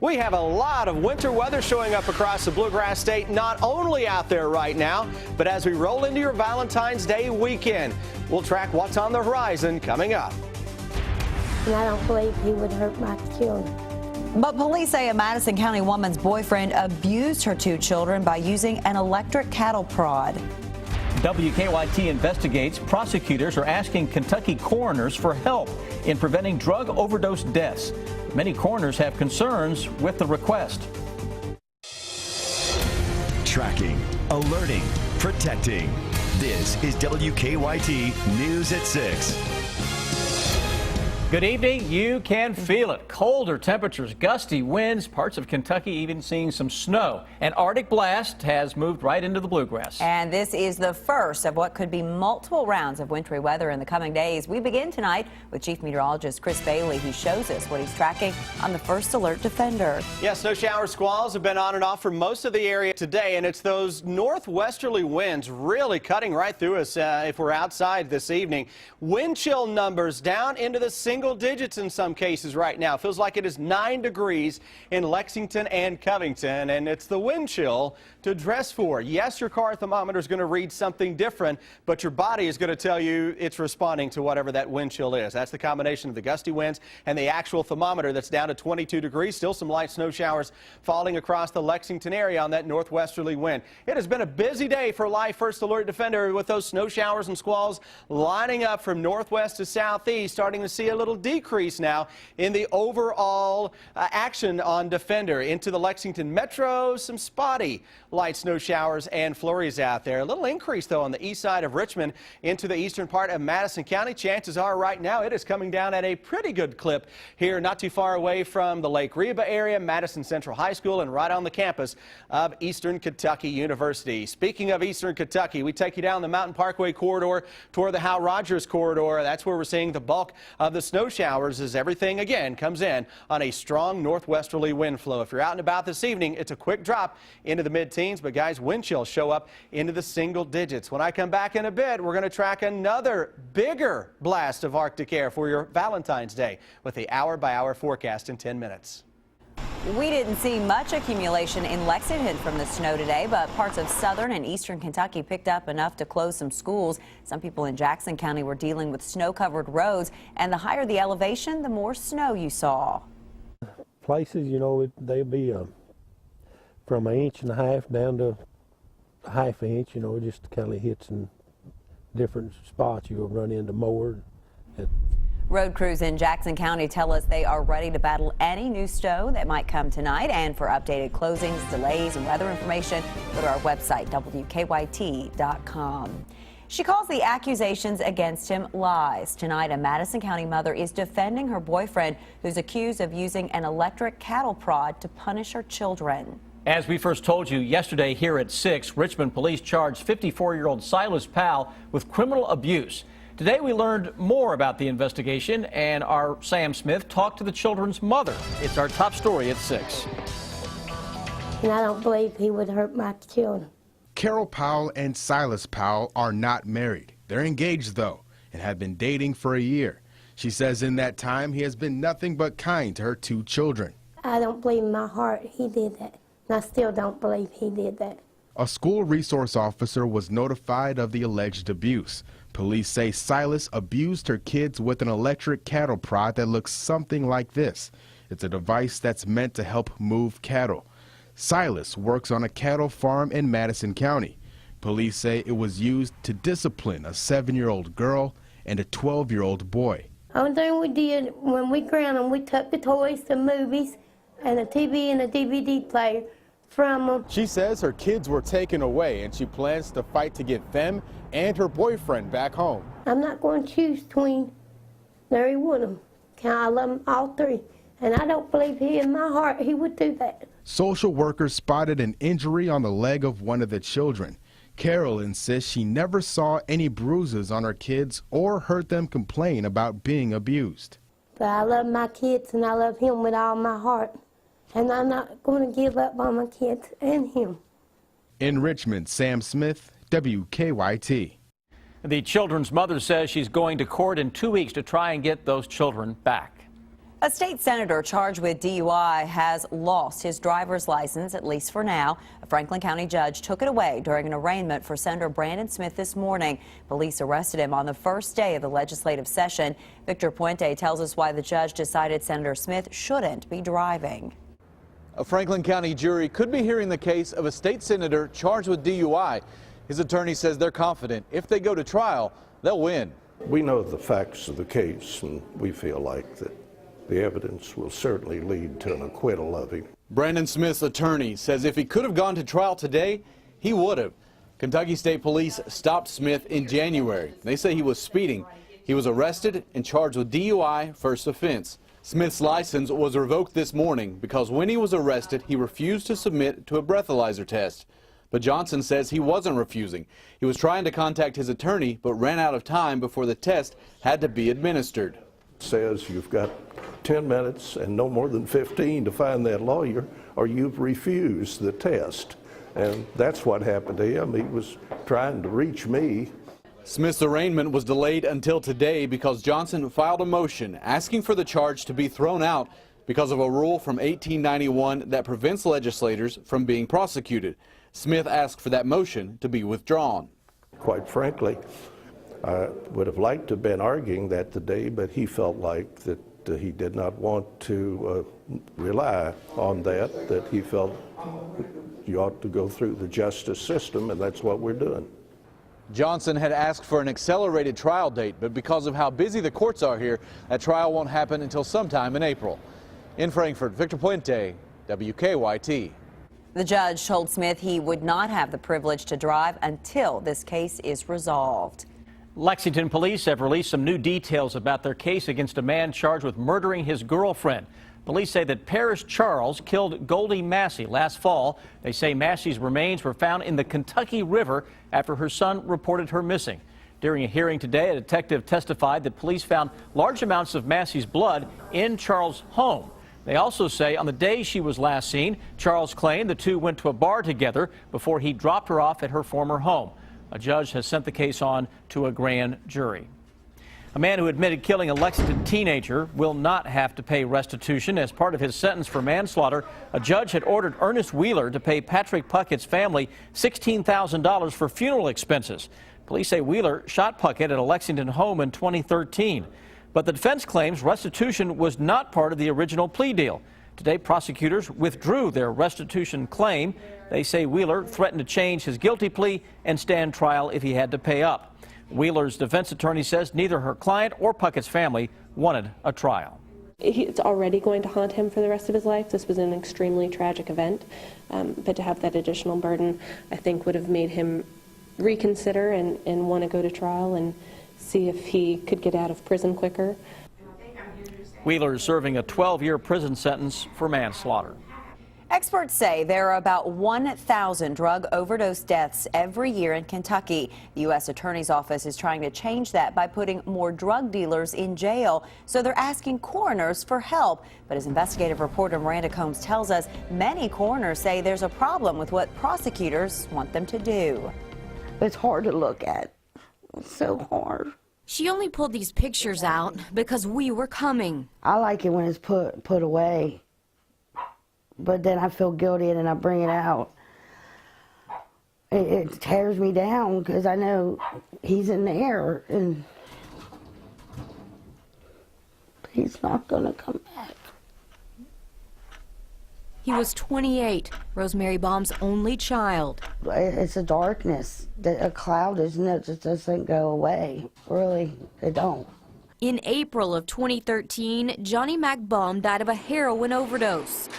We have a lot of winter weather showing up across the Bluegrass State, not only out there right now, but as we roll into your Valentine's Day weekend. We'll track what's on the horizon coming up. And I don't believe he would hurt my children. But police say a Madison County woman's boyfriend abused her two children by using an electric cattle prod. WKYT investigates. Prosecutors are asking Kentucky coroners for help in preventing drug overdose deaths. Many coroners have concerns with the request. Tracking, alerting, protecting. This is WKYT News at 6. Good evening. You can feel it. Colder temperatures, gusty winds, parts of Kentucky even seeing some snow. An Arctic blast has moved right into the bluegrass. And this is the first of what could be multiple rounds of wintry weather in the coming days. We begin tonight with Chief Meteorologist Chris Bailey. He shows us what he's tracking on the First Alert Defender. Yeah, snow shower squalls have been on and off for most of the area today, and it's those northwesterly winds really cutting right through us if we're outside this evening. Wind chill numbers down into the single digits in some cases right now. Feels like it is 9 degrees in Lexington and Covington, and it's the wind chill to dress for. Yes, your car thermometer is going to read something different, but your body is going to tell you it's responding to whatever that wind chill is. That's the combination of the gusty winds and the actual thermometer that's down to 22 degrees. Still some light snow showers falling across the Lexington area on that northwesterly wind. It has been a busy day for Live First Alert Defender with those snow showers and squalls lining up from northwest to southeast. Starting to see a little decrease now in the overall action on Defender. Into the Lexington Metro, some spotty light snow showers and flurries out there. A little increase, though, on the east side of Richmond into the eastern part of Madison County. Chances are right now it is coming down at a pretty good clip here, not too far away from the Lake Reba area, Madison Central High School, and right on the campus of Eastern Kentucky University. Speaking of Eastern Kentucky, we take you down the Mountain Parkway corridor toward the Hal Rogers corridor. That's where we're seeing the bulk of the snow showers as everything again comes in on a strong northwesterly wind flow. If you're out and about this evening, it's a quick drop into the mid-teens, but guys, wind chills show up into the single digits. When I come back in a bit, we're going to track another bigger blast of Arctic air for your Valentine's Day with the hour-by-hour forecast in 10 minutes. We didn't see much accumulation in Lexington from the snow today, but parts of southern and eastern Kentucky picked up enough to close some schools. Some people in Jackson County were dealing with snow-covered roads, and the higher the elevation, the more snow you saw. Places, you know, they'll be from 1.5 inches down to 1/2 inch, you know, just kind of hits in different spots. You'll run into more. Road crews in Jackson County tell us they are ready to battle any new snow that might come tonight. And for updated closings, delays, and weather information, go to our website, WKYT.com. She calls the accusations against him lies. Tonight, a Madison County mother is defending her boyfriend, who's accused of using an electric cattle prod to punish her children. As we first told you yesterday here at 6, Richmond police charged 54-year-old Silas Powell with criminal abuse. Today we learned more about the investigation, and our Sam Smith talked to the children's mother. It's our top story at 6. And I don't believe he would hurt my children. Carol Powell and Silas Powell are not married. They're engaged, though, and have been dating for a year. She says in that time he has been nothing but kind to her two children. I don't believe in my heart he did that. And I still don't believe he did that. A school resource officer was notified of the alleged abuse. Police say Silas abused her kids with an electric cattle prod that looks something like this. It's a device that's meant to help move cattle. Silas works on a cattle farm in Madison County. Police say it was used to discipline a 7-year-old girl and a 12-year-old boy. Only thing we did when we ground them, we took the toys, the movies, and a TV and a DVD player from them. She says her kids were taken away and she plans to fight to get them and her boyfriend back home. I'm not going to choose between every one of them. I love them all three. And I don't believe in my heart he would do that. Social workers spotted an injury on the leg of one of the children. Carol insists she never saw any bruises on her kids or heard them complain about being abused. But I love my kids and I love him with all my heart. And I'm not going to give up on my kids and him. In Richmond, Sam Smith, WKYT. The children's mother says she's going to court in 2 weeks to try and get those children back. A state senator charged with DUI has lost his driver's license, at least for now. A Franklin County judge took it away during an arraignment for Senator Brandon Smith this morning. Police arrested him on the first day of the legislative session. Victor Puente tells us why the judge decided Senator Smith shouldn't be driving. A Franklin County jury could be hearing the case of a state senator charged with DUI. His attorney says they're confident if they go to trial, they'll win. We know the facts of the case, and we feel like that the evidence will certainly lead to an acquittal of him. Brandon Smith's attorney says if he could have gone to trial today, he would have. Kentucky State Police stopped Smith in January. They say he was speeding. He was arrested and charged with DUI, first offense. Smith's license was revoked this morning because when he was arrested, he refused to submit to a breathalyzer test. But Johnson says he wasn't refusing. He was trying to contact his attorney, but ran out of time before the test had to be administered. Says you've got 10 minutes and no more than 15 to find that lawyer, or you've refused the test. And that's what happened to him. He was trying to reach me. Smith's arraignment was delayed until today because Johnson filed a motion asking for the charge to be thrown out because of a rule from 1891 that prevents legislators from being prosecuted. Smith asked for that motion to be withdrawn. Quite frankly, I would have liked to have been arguing that today, but he felt like that he did not want to rely on that he felt you ought to go through the justice system, and that's what we're doing. Johnson had asked for an accelerated trial date, but because of how busy the courts are here, that trial won't happen until sometime in April. In Frankfort, Victor Puente, WKYT. The judge told Smith he would not have the privilege to drive until this case is resolved. Lexington police have released some new details about their case against a man charged with murdering his girlfriend. Police say that Paris Charles killed Goldie Massey last fall. They say Massey's remains were found in the Kentucky River after her son reported her missing. During a hearing today, a detective testified that police found large amounts of Massey's blood in Charles' home. They also say on the day she was last seen, Charles claimed the two went to a bar together before he dropped her off at her former home. A judge has sent the case on to a grand jury. A man who admitted killing a Lexington teenager will not have to pay restitution. As part of his sentence for manslaughter, a judge had ordered Ernest Wheeler to pay Patrick Puckett's family $16,000 for funeral expenses. Police say Wheeler shot Puckett at a Lexington home in 2013. But the defense claims restitution was not part of the original plea deal. Today, prosecutors withdrew their restitution claim. They say Wheeler threatened to change his guilty plea and stand trial if he had to pay up. Wheeler's defense attorney says neither her client or Puckett's family wanted a trial. It's already going to haunt him for the rest of his life. This was an extremely tragic event, but to have that additional burden, I think, would have made him reconsider and want to go to trial and see if he could get out of prison quicker. Wheeler is serving a 12-year prison sentence for manslaughter. Experts say there are about 1,000 drug overdose deaths every year in Kentucky. The U.S. Attorney's Office is trying to change that by putting more drug dealers in jail. So they're asking coroners for help. But as investigative reporter Miranda Combs tells us, many coroners say there's a problem with what prosecutors want them to do. It's hard to look at. It's so hard. She only pulled these pictures out because we were coming. I like it when it's put away. But then I feel guilty and then I bring it out. It tears me down because I know he's in there and he's not going to come back. He was 28, Rosemary Baum's only child. It's a darkness, a cloud, isn't it? It just doesn't go away. Really, it don't. In April of 2013, Johnny Mac Baum died of a heroin overdose.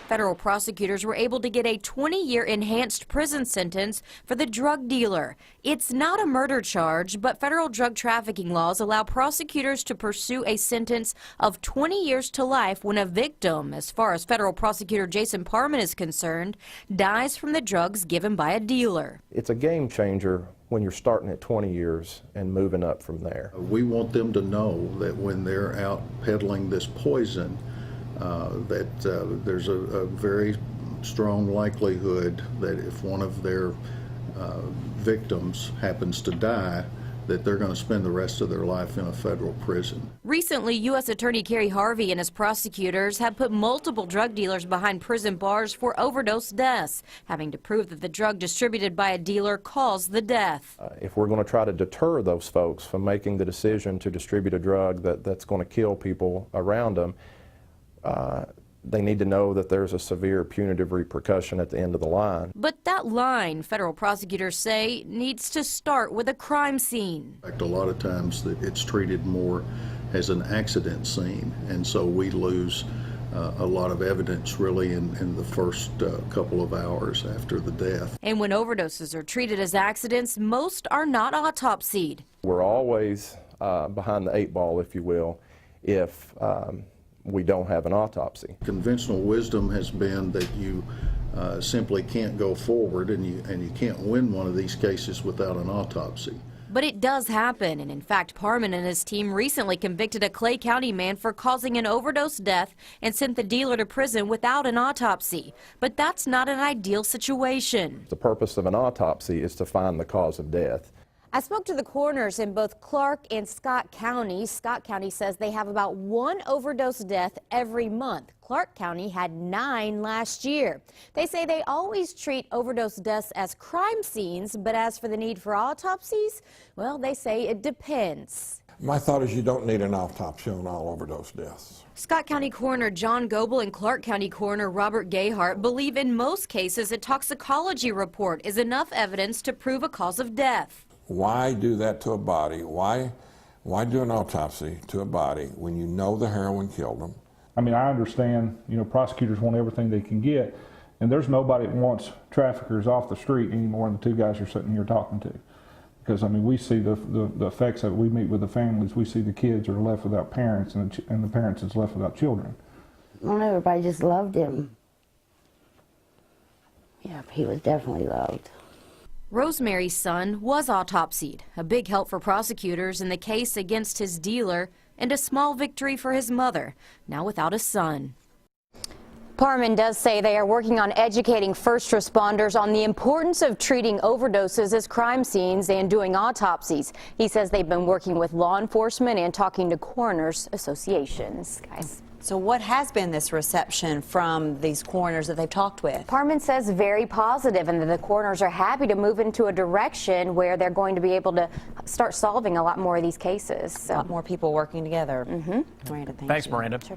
Federal prosecutors were able to get a 20-year enhanced prison sentence for the drug dealer. It's not a murder charge, but federal drug trafficking laws allow prosecutors to pursue a sentence of 20 years to life when a victim, as far as federal prosecutor Jason Parman is concerned, dies from the drugs given by a dealer. It's a game changer when you're starting at 20 years and moving up from there. We want them to know that when they're out peddling this poison, there's a very strong likelihood that if one of their victims happens to die, that they're going to spend the rest of their life in a federal prison. Recently, U.S. Attorney Kerry Harvey and his prosecutors have put multiple drug dealers behind prison bars for overdose deaths, having to prove that the drug distributed by a dealer caused the death. If we're going to try to deter those folks from making the decision to distribute a drug that's going to kill people around them, they need to know that there's a severe punitive repercussion at the end of the line. But that line, federal prosecutors say, needs to start with a crime scene. In fact, a lot of times it's treated more as an accident scene, and so we lose a lot of evidence really in the first couple of hours after the death. And when overdoses are treated as accidents, most are not autopsied. We're always behind the 8 ball, if you will, if we don't have an autopsy. Conventional wisdom has been that you simply can't go forward and you can't win one of these cases without an autopsy. But it does happen, and in fact, Parman and his team recently convicted a Clay County man for causing an overdose death and sent the dealer to prison without an autopsy. But that's not an ideal situation. The purpose of an autopsy is to find the cause of death. I spoke to the coroners in both Clark and Scott County. Scott County says they have about 1 overdose death every month. Clark County had 9 last year. They say they always treat overdose deaths as crime scenes, but as for the need for autopsies, well, they say it depends. My thought is you don't need an autopsy on all overdose deaths. Scott County Coroner John Goebel and Clark County Coroner Robert Gayhart believe in most cases a toxicology report is enough evidence to prove a cause of death. Why do that to a body? Why do an autopsy to a body when you know the heroin killed them? I mean, I understand, prosecutors want everything they can get, and there's nobody that wants traffickers off the street any more than the 2 guys you're sitting here talking to. Because, I mean, we see the effects of it. We meet with the families. We see the kids are left without parents, and the parents is left without children. Well, everybody just loved him. Yeah, he was definitely loved. Rosemary's son was autopsied, a big help for prosecutors in the case against his dealer, and a small victory for his mother, now without a son. Parman does say they are working on educating first responders on the importance of treating overdoses as crime scenes and doing autopsies. He says they've been working with law enforcement and talking to coroners associations. Guys. So what has been this reception from these coroners that they've talked with? Parman says very positive, and that the coroners are happy to move into a direction where they're going to be able to start solving a lot more of these cases. So. A lot more people working together. Miranda, thanks, Miranda. Sure.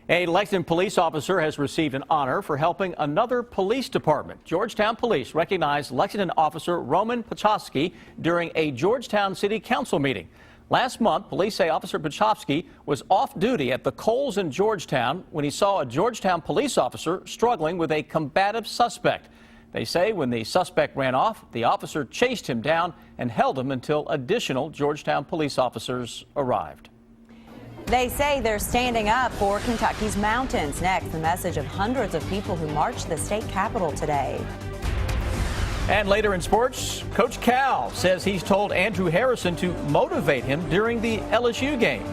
A Lexington police officer has received an honor for helping another police department. Georgetown Police recognized Lexington officer Roman Pachowski during a Georgetown City Council meeting. Last month, police say Officer Pachowski was off duty at the Kohl's in Georgetown when he saw a Georgetown police officer struggling with a combative suspect. They say when the suspect ran off, the officer chased him down and held him until additional Georgetown police officers arrived. They say they're standing up for Kentucky's mountains. Next, the message of hundreds of people who marched to the state capitol today. And later in sports, Coach Cal says he's told Andrew Harrison to motivate him during the LSU game.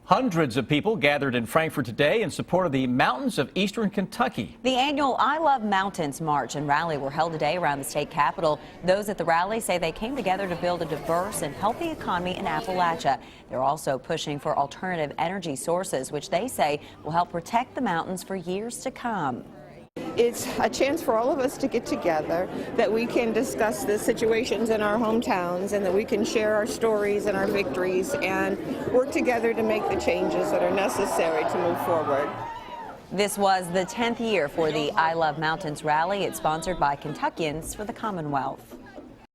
Hundreds of people gathered in Frankfort today in support of the mountains of eastern Kentucky. The annual I Love Mountains March and rally were held today around the state capitol. Those at the rally say they came together to build a diverse and healthy economy in Appalachia. They're also pushing for alternative energy sources, which they say will help protect the mountains for years to come. It's a chance for all of us to get together, that we can discuss the situations in our hometowns, and that we can share our stories and our victories and work together to make the changes that are necessary to move forward. This was the 10th year for the I Love Mountains rally. It's sponsored by Kentuckians for the Commonwealth.